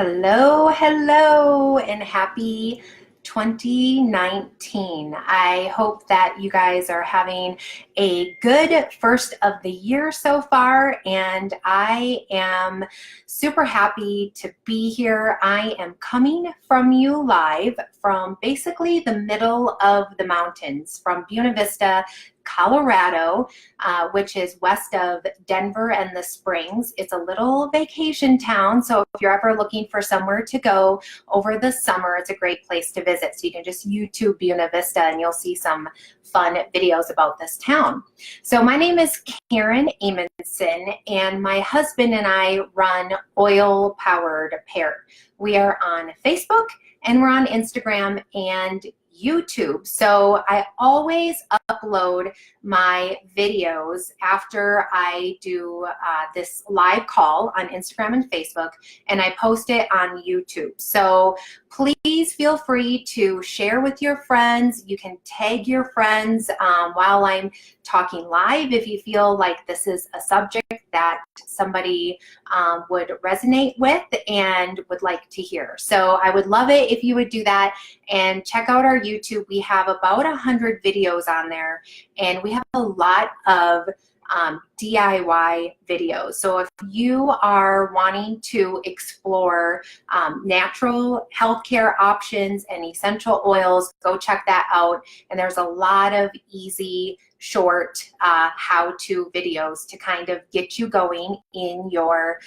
Hello, hello, and happy 2019. I hope that you guys are having a good first of the year so far, and I am super happy to be here. I am coming from you live from basically the middle of the mountains, from Buena Vista, Colorado, which is west of Denver and the Springs. It's a little vacation town, so if you're ever looking for somewhere to go over the summer, it's a great place to visit. So you can just YouTube Buena Vista and you'll see some fun videos about this town. So my name is Karen Amundson, and my husband and I run Oil Powered Pear. We are on Facebook and we're on Instagram and YouTube. So I always upload my videos after I do this live call on Instagram and Facebook, and I post it on YouTube. So please feel free to share with your friends. You can tag your friends while I'm talking live if you feel like this is a subject that somebody would resonate with and would like to hear. So I would love it if you would do that, and check out our YouTube. We have about 100 videos on there, and we have a lot of DIY videos. So if you are wanting to explore natural healthcare options and essential oils, go check that out. And there's a lot of easy, short how-to videos to kind of get you going in your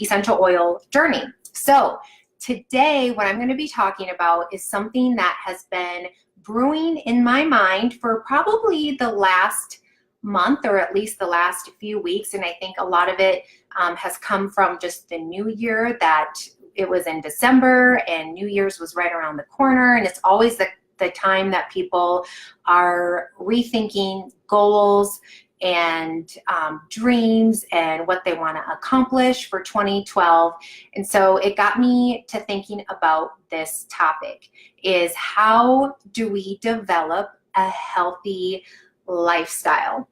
essential oil journey. So today, what I'm going to be talking about is something that has been brewing in my mind for probably the last month, or at least the last few weeks. And I think a lot of it has come from just the new year, that it was in December and New Year's was right around the corner. And it's always the time that people are rethinking goals and dreams and what they want to accomplish for 2012. And so it got me to thinking about this topic, is how do we develop a healthy lifestyle?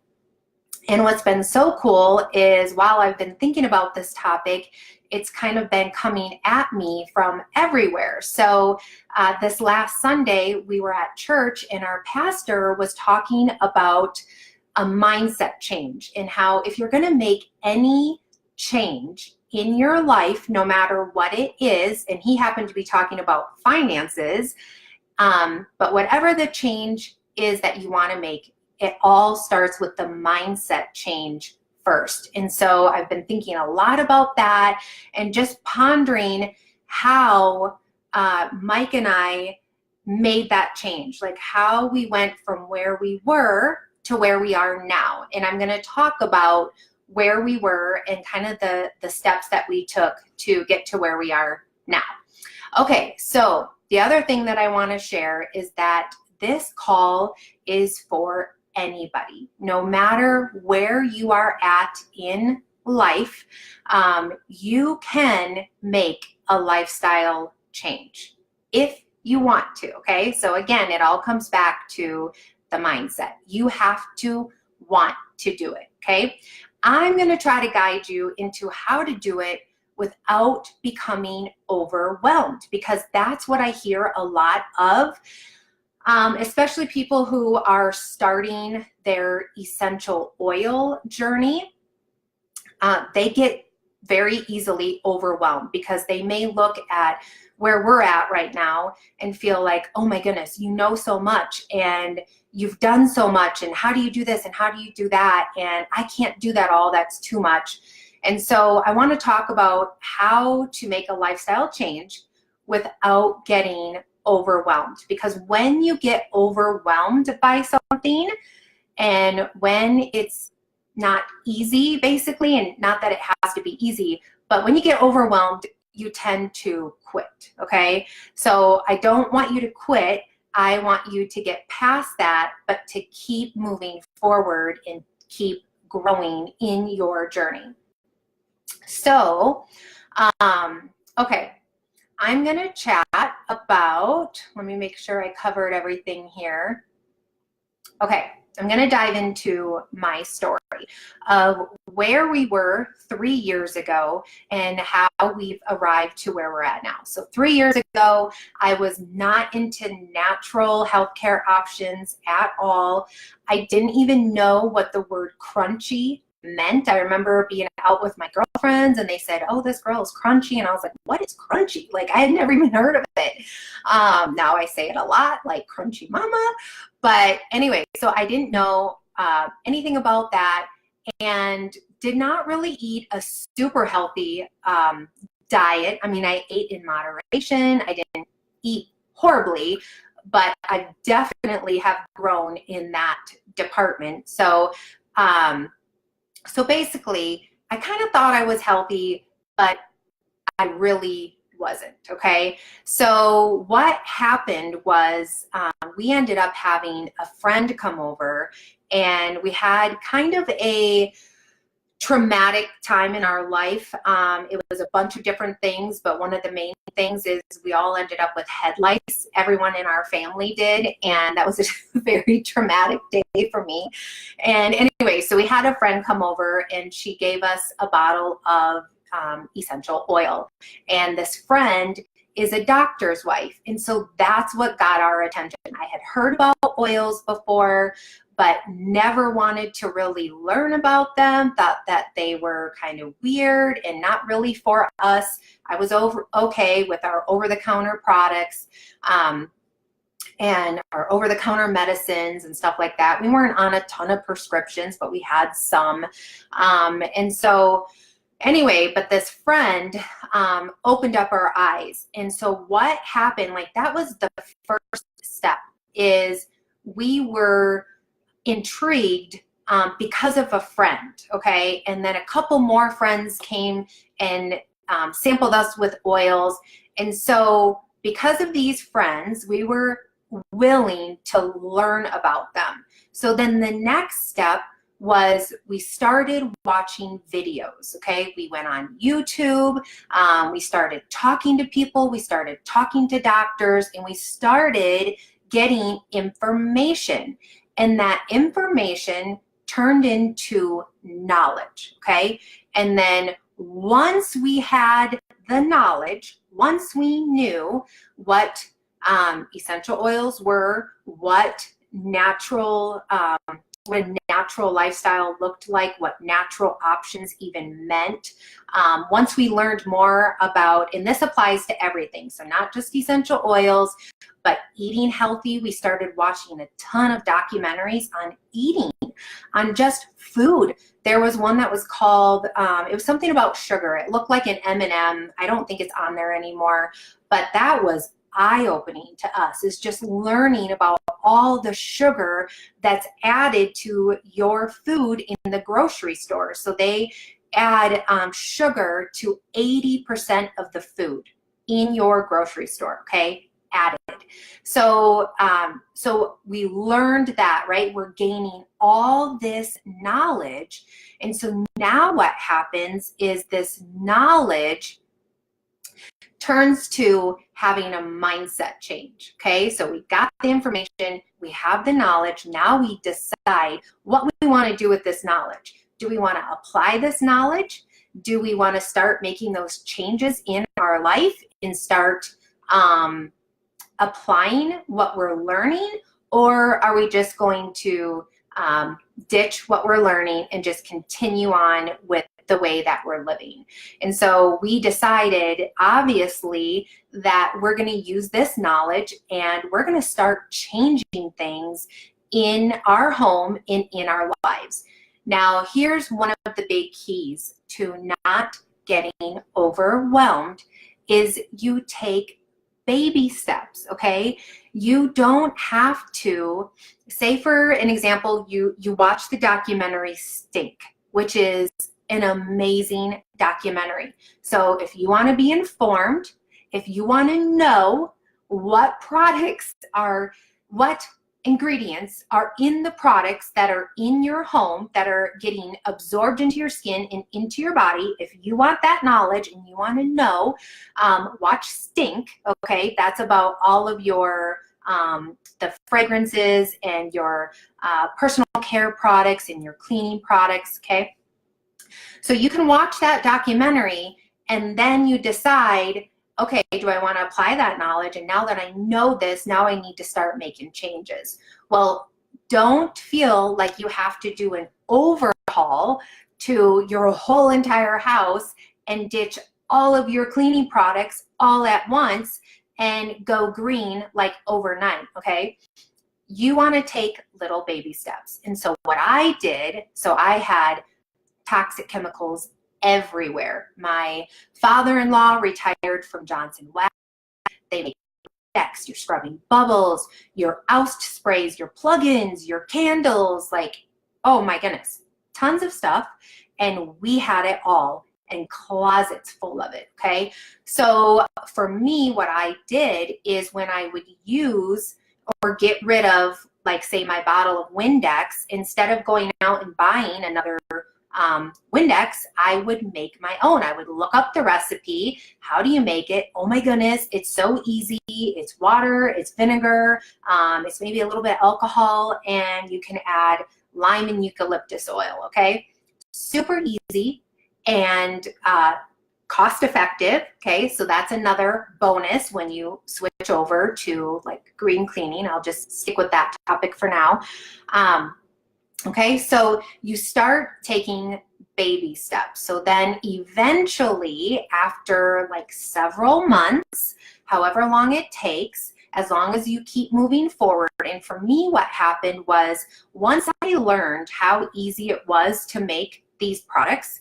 And what's been so cool is, while I've been thinking about this topic, it's kind of been coming at me from everywhere. So this last Sunday, we were at church and our pastor was talking about a mindset change, and how if you're going to make any change in your life, no matter what it is, and he happened to be talking about finances, but whatever the change is that you want to make, it all starts with the mindset change first. And so I've been thinking a lot about that and just pondering how Mike and I made that change, like how we went from where we were to where we are now. And I'm going to talk about where we were and kind of the steps that we took to get to where we are now. Okay, so the other thing that I want to share is that this call is for anybody, no matter where you are at in life. You can make a lifestyle change if you want to. Okay, so again, it all comes back to the mindset. You have to want to do it. Okay, I'm going to try to guide you into how to do it without becoming overwhelmed, because that's what I hear a lot of. Especially people who are starting their essential oil journey, they get very easily overwhelmed, because they may look at where we're at right now and feel like, oh my goodness, you know so much and you've done so much, and how do you do this and how do you do that, and I can't do that all, that's too much. And so I want to talk about how to make a lifestyle change without getting overwhelmed, because when you get overwhelmed by something, and when it's not easy, basically, and not that it has to be easy, but when you get overwhelmed, you tend to quit. Okay, so I don't want you to quit. I want you to get past that, but to keep moving forward and keep growing in your journey. So okay, I'm going to chat about, let me make sure I covered everything here. Okay, I'm going to dive into my story. story of where we were 3 years ago and how we've arrived to where we're at now. So 3 years ago, I was not into natural healthcare options at all. I didn't even know what the word crunchy meant. I remember being out with my girlfriends and they said, oh, this girl is crunchy. And I was like, what is crunchy? Like, I had never even heard of it. Now I say it a lot, like crunchy mama. But anyway, so I didn't know anything about that and did not really eat a super healthy diet. I mean, I ate in moderation. I didn't eat horribly, but I definitely have grown in that department. So basically, I kind of thought I was healthy, but I really wasn't, okay? So what happened was we ended up having a friend come over, and we had kind of a traumatic time in our life. It was a bunch of different things, but one of the main things is we all ended up with head lice. Everyone in our family did, and that was a very traumatic day for me. And anyway, so we had a friend come over, and she gave us a bottle of essential oil. And this friend is a doctor's wife, and so that's what got our attention. I had heard about oils before, but never wanted to really learn about them, thought that they were kind of weird and not really for us. I was okay with our over-the-counter products and our over-the-counter medicines and stuff like that. We weren't on a ton of prescriptions, but we had some. And so anyway, but this friend opened up our eyes. And so what happened, like that was the first step, is we were intrigued because of a friend, okay? And then a couple more friends came and sampled us with oils. And so because of these friends, we were willing to learn about them. So then the next step was we started watching videos, okay? We went on YouTube, we started talking to people, we started talking to doctors, and we started getting information. And that information turned into knowledge, okay? And then once we had the knowledge, once we knew what essential oils were, what a natural lifestyle looked like, what natural options even meant. Once we learned more about, and this applies to everything, so not just essential oils, but eating healthy. We started watching a ton of documentaries on eating, on just food. There was one that was called, it was something about sugar. It looked like an M&M. I don't think it's on there anymore, but that was eye-opening to us, is just learning about all the sugar that's added to your food in the grocery store. So they add sugar to 80% of the food in your grocery store, okay? Added. So we learned that, right? We're gaining all this knowledge. And so now what happens is this knowledge turns to having a mindset change, okay? So we got the information, we have the knowledge, now we decide what we want to do with this knowledge. Do we want to apply this knowledge? Do we want to start making those changes in our life and start applying what we're learning? Or are we just going to ditch what we're learning and just continue on with the way that we're living? And so we decided, obviously, that we're going to use this knowledge and we're going to start changing things in our home and in our lives. Now, here's one of the big keys to not getting overwhelmed is you take baby steps, okay? You don't have to, say for an example, you watch the documentary Stink, which is an amazing documentary. So if you want to be informed, if you want to know what products are, what ingredients are in the products that are in your home that are getting absorbed into your skin and into your body, if you want that knowledge and you want to know, watch Stink, okay? That's about all of your the fragrances and your personal care products and your cleaning products, okay? So you can watch that documentary and then you decide, okay, do I want to apply that knowledge? And now that I know this, now I need to start making changes. Well, don't feel like you have to do an overhaul to your whole entire house and ditch all of your cleaning products all at once and go green like overnight, okay? You want to take little baby steps. And so what I did, so I had toxic chemicals everywhere. My father-in-law retired from Johnson West. They make decks, your scrubbing bubbles, your oust sprays, your plugins, your candles, like, oh my goodness, tons of stuff. And we had it all and closets full of it, okay? So for me, what I did is when I would use or get rid of, like, say, my bottle of Windex, instead of going out and buying another Windex, I would make my own. I would look up the recipe. How do you make it? Oh my goodness, it's so easy. It's water, it's vinegar, it's maybe a little bit of alcohol, and you can add lime and eucalyptus oil, okay? Super easy and cost effective, okay? So that's another bonus when you switch over to like green cleaning. I'll just stick with that topic for now. Okay, so you start taking baby steps. So then eventually, after like several months, however long it takes, as long as you keep moving forward. And for me, what happened was once I learned how easy it was to make these products,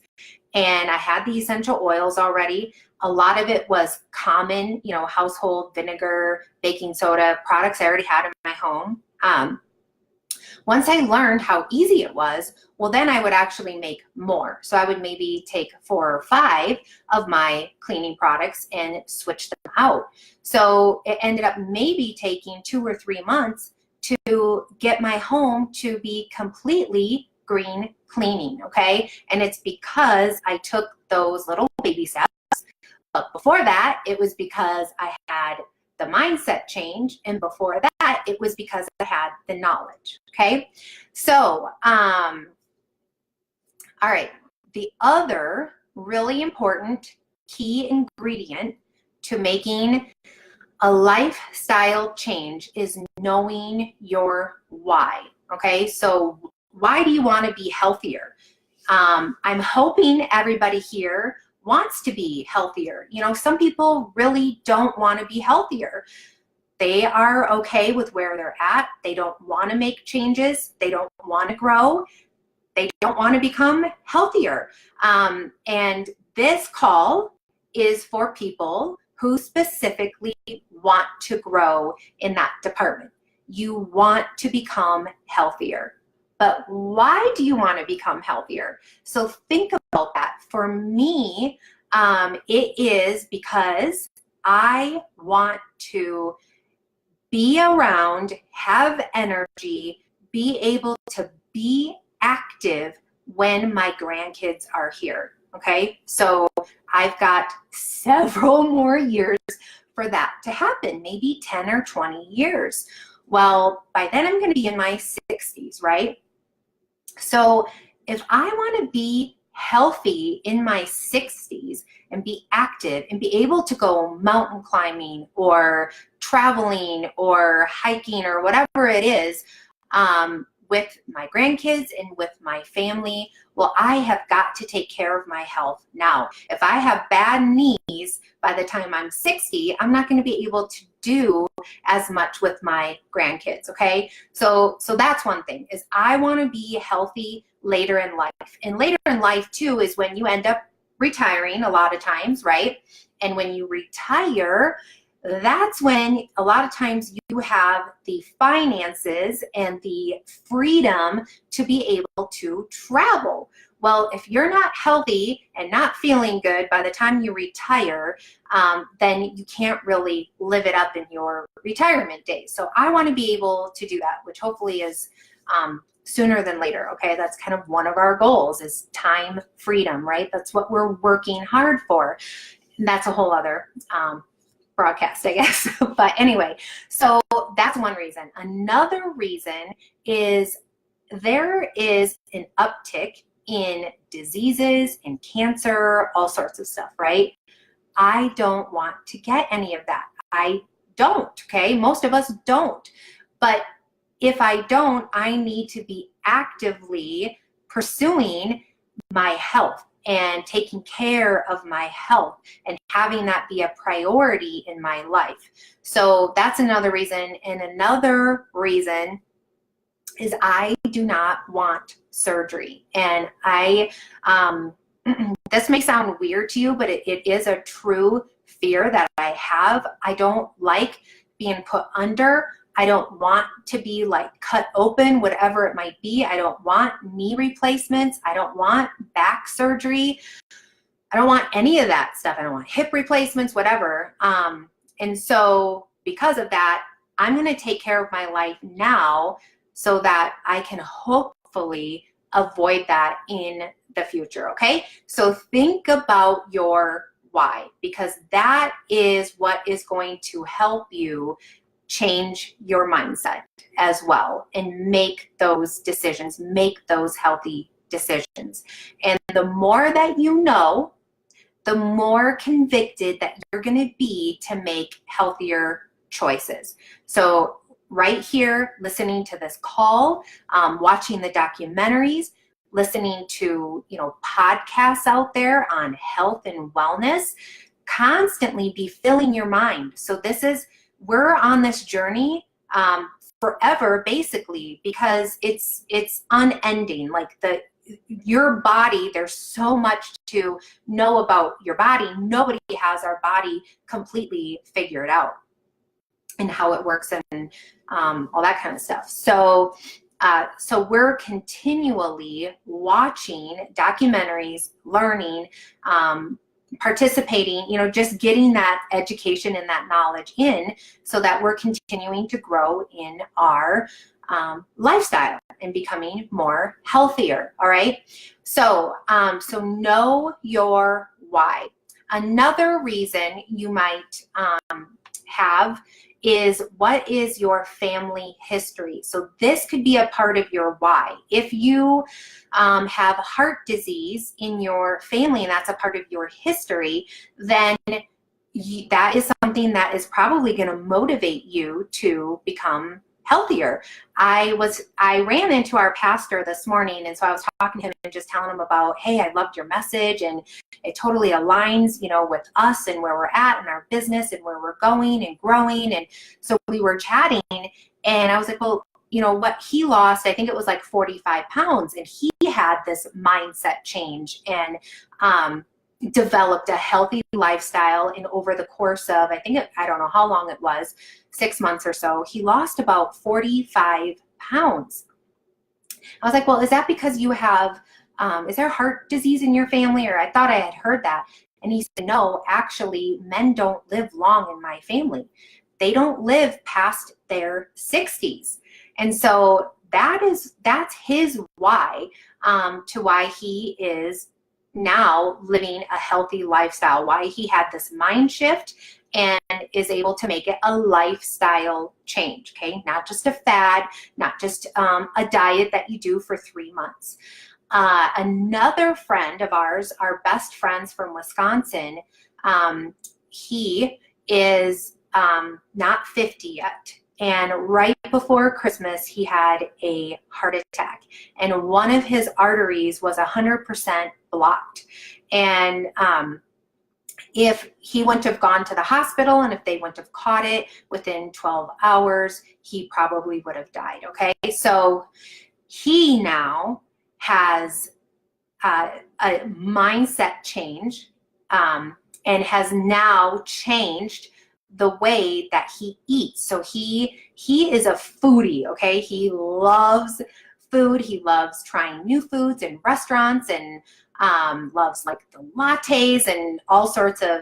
and I had the essential oils already, a lot of it was common, you know, household vinegar, baking soda products I already had in my home. Once I learned how easy it was, well, then I would actually make more. So I would maybe take 4 or 5 of my cleaning products and switch them out. So it ended up maybe taking 2 or 3 months to get my home to be completely green cleaning, okay? And it's because I took those little baby steps. But before that, it was because I had the mindset change, and before that, it was because I had the knowledge, okay? So, all right, the other really important key ingredient to making a lifestyle change is knowing your why, okay? So why do you want to be healthier? I'm hoping everybody here wants to be healthier. You know, some people really don't want to be healthier. They are okay with where they're at. They don't want to make changes. They don't want to grow. They don't want to become healthier. And this call is for people who specifically want to grow in that department. You want to become healthier. But why do you want to become healthier? So think about that. For me, it is because I want to be around, have energy, be able to be active when my grandkids are here, okay? So I've got several more years for that to happen, maybe 10 or 20 years. Well, by then I'm going to be in my 60s, right? So if I want to be healthy in my 60s and be active and be able to go mountain climbing or traveling or hiking or whatever it is with my grandkids and with my family, well, I have got to take care of my health now. If I have bad knees by the time I'm 60, I'm not going to be able to do as much with my grandkids, okay? So that's one thing, is I want to be healthy later in life. And later in life, too, is when you end up retiring a lot of times, right? And when you retire, that's when a lot of times you have the finances and the freedom to be able to travel. Well, if you're not healthy and not feeling good by the time you retire, then you can't really live it up in your retirement days. So I want to be able to do that, which hopefully is sooner than later, okay? That's kind of one of our goals, is time freedom, right? That's what we're working hard for. And that's a whole other broadcast, I guess. But anyway, so that's one reason. Another reason is there is an uptick in diseases and cancer, all sorts of stuff, right? I don't want to get any of that. I don't, okay? Most of us don't. But if I don't, I need to be actively pursuing my health and taking care of my health and having that be a priority in my life. So that's another reason. And another reason is I do not want surgery. And this may sound weird to you, but it is a true fear that I have. I don't like being put under. I don't want to be like cut open, whatever it might be. I don't want knee replacements. I don't want back surgery. I don't want any of that stuff. I don't want hip replacements, whatever. And so because of that, I'm going to take care of my life now so that I can hopefully avoid that in the future, okay? So think about your why, because that is what is going to help you change your mindset as well and make those decisions, make those healthy decisions. And the more that you know, the more convicted that you're going to be to make healthier choices. So right here, listening to this call, watching the documentaries, listening to, podcasts out there on health and wellness, constantly be filling your mind. So we're on this journey forever, basically, because it's unending. Like your body, there's so much to know about your body. Nobody has our body completely figured out and how it works and all that kind of stuff. So we're continually watching documentaries, learning, participating, just getting that education and that knowledge in so that we're continuing to grow in our lifestyle and becoming more healthier. All right. So know your why. Another reason you might have is, what is your family history? So this could be a part of your why. If you have heart disease in your family and that's a part of your history, then that is something that is probably going to motivate you to become healthier. I ran into our pastor this morning, and so I was talking to him and just telling him about, hey, I loved your message and it totally aligns, with us and where we're at in our business and where we're going and growing. And so we were chatting and I was like, well, what he lost, I think it was like 45 pounds, and he had this mindset change and developed a healthy lifestyle. And over the course of, I don't know how long it was, 6 months or so, he lost about 45 pounds. I was like, well, is that because you have, is there heart disease in your family? Or I thought I had heard that. And he said, no, actually, men don't live long in my family. They don't live past their 60s. And so that's his why, to why he is now living a healthy lifestyle, why he had this mind shift and is able to make it a lifestyle change, okay? Not just a fad, not just a diet that you do for 3 months. Another friend of ours, our best friends from Wisconsin, he is not 50 yet. And right before Christmas, he had a heart attack. And one of his arteries was 100% blocked. And if he wouldn't have gone to the hospital and if they wouldn't have caught it within 12 hours, he probably would have died, okay? So he now has a mindset change and has now changed the way that he eats. So he is a foodie, okay? He loves food. He loves trying new foods in restaurants and loves like the lattes and all sorts of,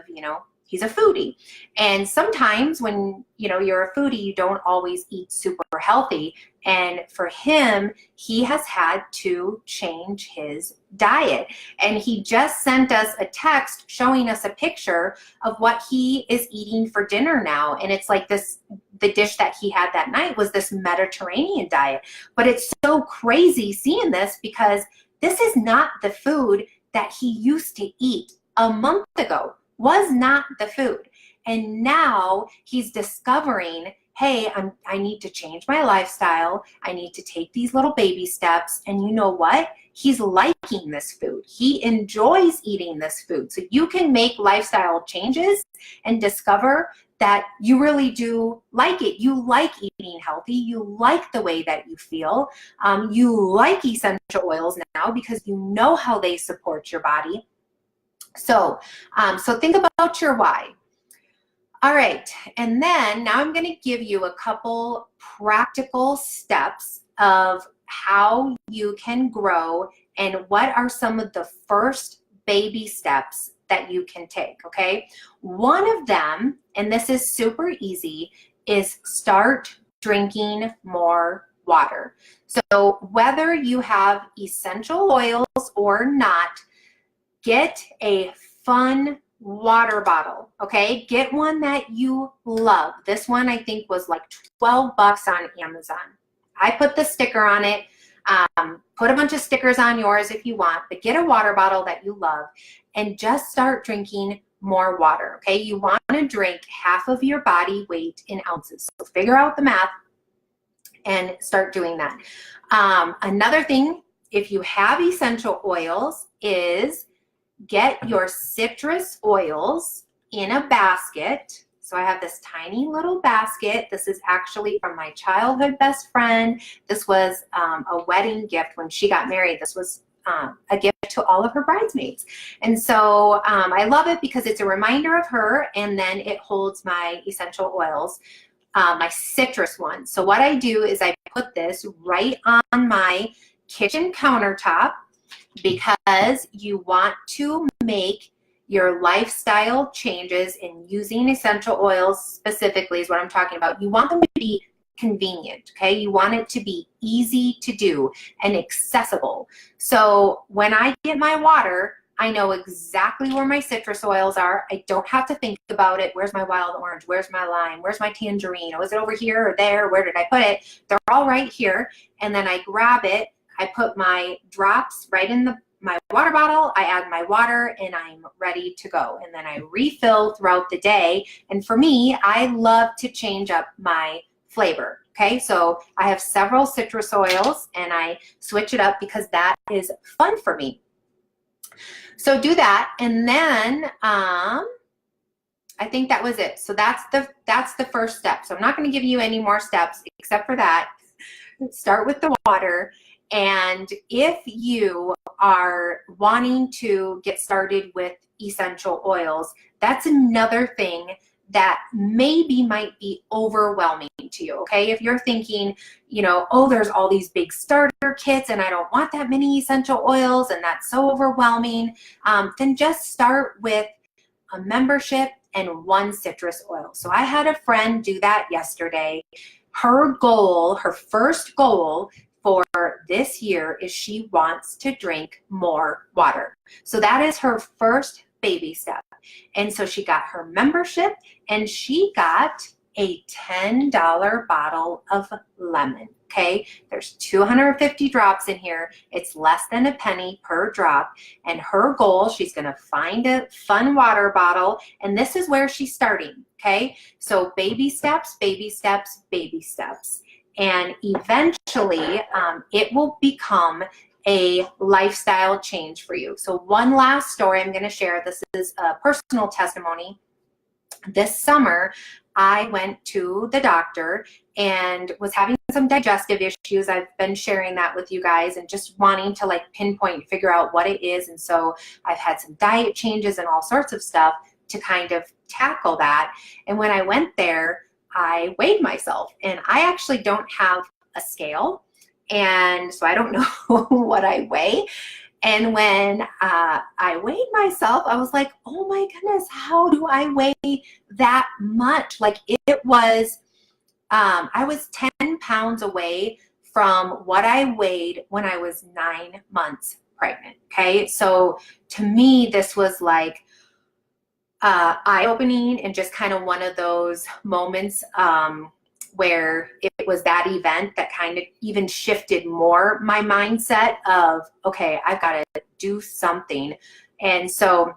He's a foodie. And sometimes when, you're a foodie, you don't always eat super healthy. And for him, he has had to change his diet. And he just sent us a text showing us a picture of what he is eating for dinner now. And it's like the dish that he had that night was this Mediterranean diet. But it's so crazy seeing this because this is not the food that he used to eat a month ago. Was not the food. And now he's discovering, hey, I need to change my lifestyle. I need to take these little baby steps. And you know what? He's liking this food. He enjoys eating this food. So you can make lifestyle changes and discover that you really do like it. You like eating healthy. You like the way that you feel. You like essential oils now because you know how they support your body. So think about your why. All right, and then now I'm going to give you a couple practical steps of how you can grow and what are some of the first baby steps that you can take, okay? One of them, and this is super easy, is start drinking more water. So whether you have essential oils or not, get a fun water bottle, okay? Get one that you love. This one I think was like $12 on Amazon. I put the sticker on it. Put a bunch of stickers on yours if you want, but get a water bottle that you love and just start drinking more water, okay? You want to drink half of your body weight in ounces. So figure out the math and start doing that. Another thing, if you have essential oils, is get your citrus oils in a basket. So I have this tiny little basket. This is actually from my childhood best friend. This was a wedding gift when she got married. This was a gift to all of her bridesmaids. And so I love it because it's a reminder of her, and then it holds my essential oils, my citrus ones. So what I do is I put this right on my kitchen countertop, because you want to make your lifestyle changes in using essential oils specifically is what I'm talking about. You want them to be convenient, okay? You want it to be easy to do and accessible. So when I get my water, I know exactly where my citrus oils are. I don't have to think about it. Where's my wild orange? Where's my lime? Where's my tangerine? Oh, is it over here or there? Where did I put it? They're all right here. And then I grab it. I put my drops right in my water bottle. I add my water and I'm ready to go. And then I refill throughout the day. And for me, I love to change up my flavor. Okay, so I have several citrus oils and I switch it up because that is fun for me. So do that, and then I think that was it. So that's the first step. So I'm not going to give you any more steps except for that. Start with the water. And if you are wanting to get started with essential oils, that's another thing that maybe might be overwhelming to you, okay? If you're thinking, oh, there's all these big starter kits and I don't want that many essential oils and that's so overwhelming, then just start with a membership and one citrus oil. So I had a friend do that yesterday. Her first goal for this year is she wants to drink more water. So that is her first baby step. And so she got her membership and she got a $10 bottle of lemon, okay? There's 250 drops in here. It's less than a penny per drop. And her goal, she's gonna find a fun water bottle, and this is where she's starting, okay? So baby steps, baby steps, baby steps. And eventually it will become a lifestyle change for you. So one last story I'm gonna share. This is a personal testimony. This summer, I went to the doctor and was having some digestive issues. I've been sharing that with you guys and just wanting to like pinpoint, figure out what it is. And so I've had some diet changes and all sorts of stuff to kind of tackle that. And when I went there, I weighed myself, and I actually don't have a scale. And so I don't know what I weigh. And when I weighed myself, I was like, oh my goodness, how do I weigh that much? Like it was, I was 10 pounds away from what I weighed when I was 9 months pregnant. Okay. So to me, this was like eye-opening and just kind of one of those moments where it was that event that kind of even shifted more my mindset of, okay, I've got to do something. And so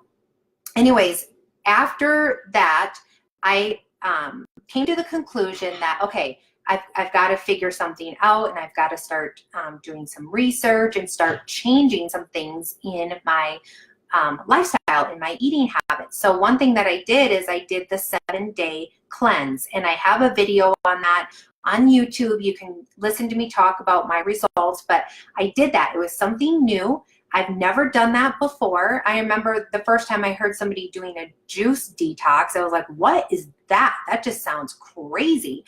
anyways, after that, I came to the conclusion that, okay, I've got to figure something out, and I've got to start doing some research and start changing some things in my lifestyle, in my eating habits. So one thing that I did is I did the 7-day cleanse, and I have a video on that on YouTube. You can listen to me talk about my results, but I did that. It was something new. I've never done that before. I remember the first time I heard somebody doing a juice detox, I was like, what is that? That just sounds crazy.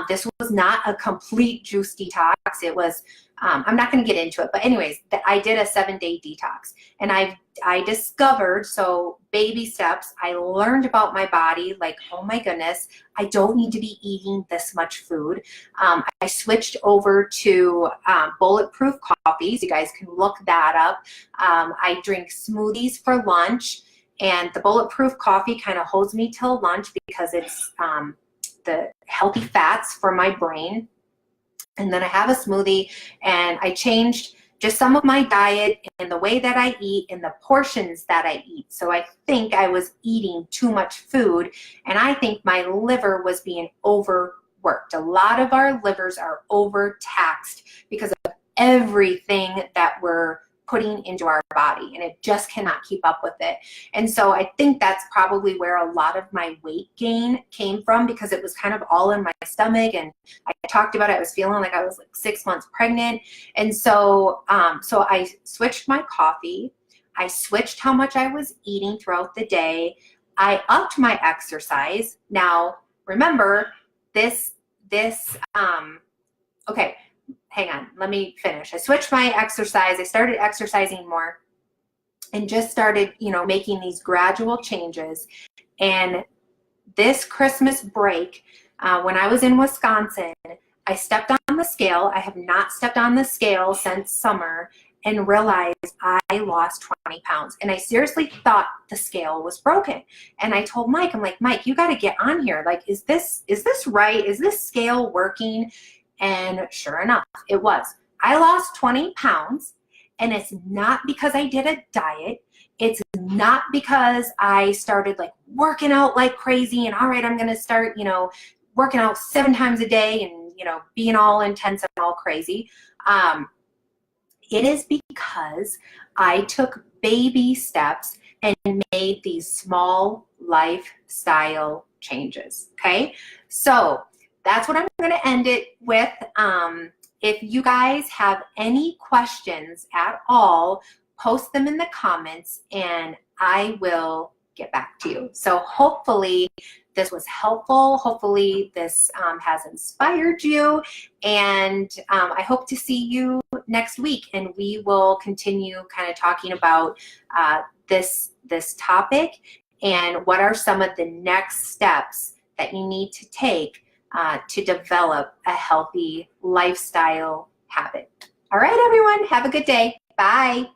This was not a complete juice detox. It was, I'm not going to get into it, but anyways, I did a 7-day detox, and I discovered, so baby steps, I learned about my body, like, oh my goodness, I don't need to be eating this much food. I switched over to bulletproof coffees. You guys can look that up. I drink smoothies for lunch, and the bulletproof coffee kind of holds me till lunch because it's the healthy fats for my brain. And then I have a smoothie, and I changed just some of my diet and the way that I eat and the portions that I eat. So I think I was eating too much food, and I think my liver was being overworked. A lot of our livers are overtaxed because of everything that we're putting into our body, and it just cannot keep up with it. And so I think that's probably where a lot of my weight gain came from, because it was kind of all in my stomach. And I talked about it, I was feeling like I was like 6 months pregnant. And so so I switched my coffee, I switched how much I was eating throughout the day, I upped my exercise. Now remember this okay, hang on, let me finish. I switched my exercise. I started exercising more and just started, making these gradual changes. And this Christmas break, when I was in Wisconsin, I stepped on the scale. I have not stepped on the scale since summer, and realized I lost 20 pounds. And I seriously thought the scale was broken. And I told Mike, I'm like, Mike, you got to get on here. Like, is this right? Is this scale working? And sure enough, it was. I lost 20 pounds, and it's not because I did a diet. It's not because I started like working out like crazy and all right, I'm going to start, working out 7 times a day and, being all intense and all crazy. It is because I took baby steps and made these small lifestyle changes. Okay. So that's what I'm going to end it with. If you guys have any questions at all, post them in the comments and I will get back to you. So hopefully this was helpful. Hopefully this has inspired you, and I hope to see you next week, and we will continue kind of talking about this topic and what are some of the next steps that you need to take to develop a healthy lifestyle habit. All right, everyone, have a good day. Bye.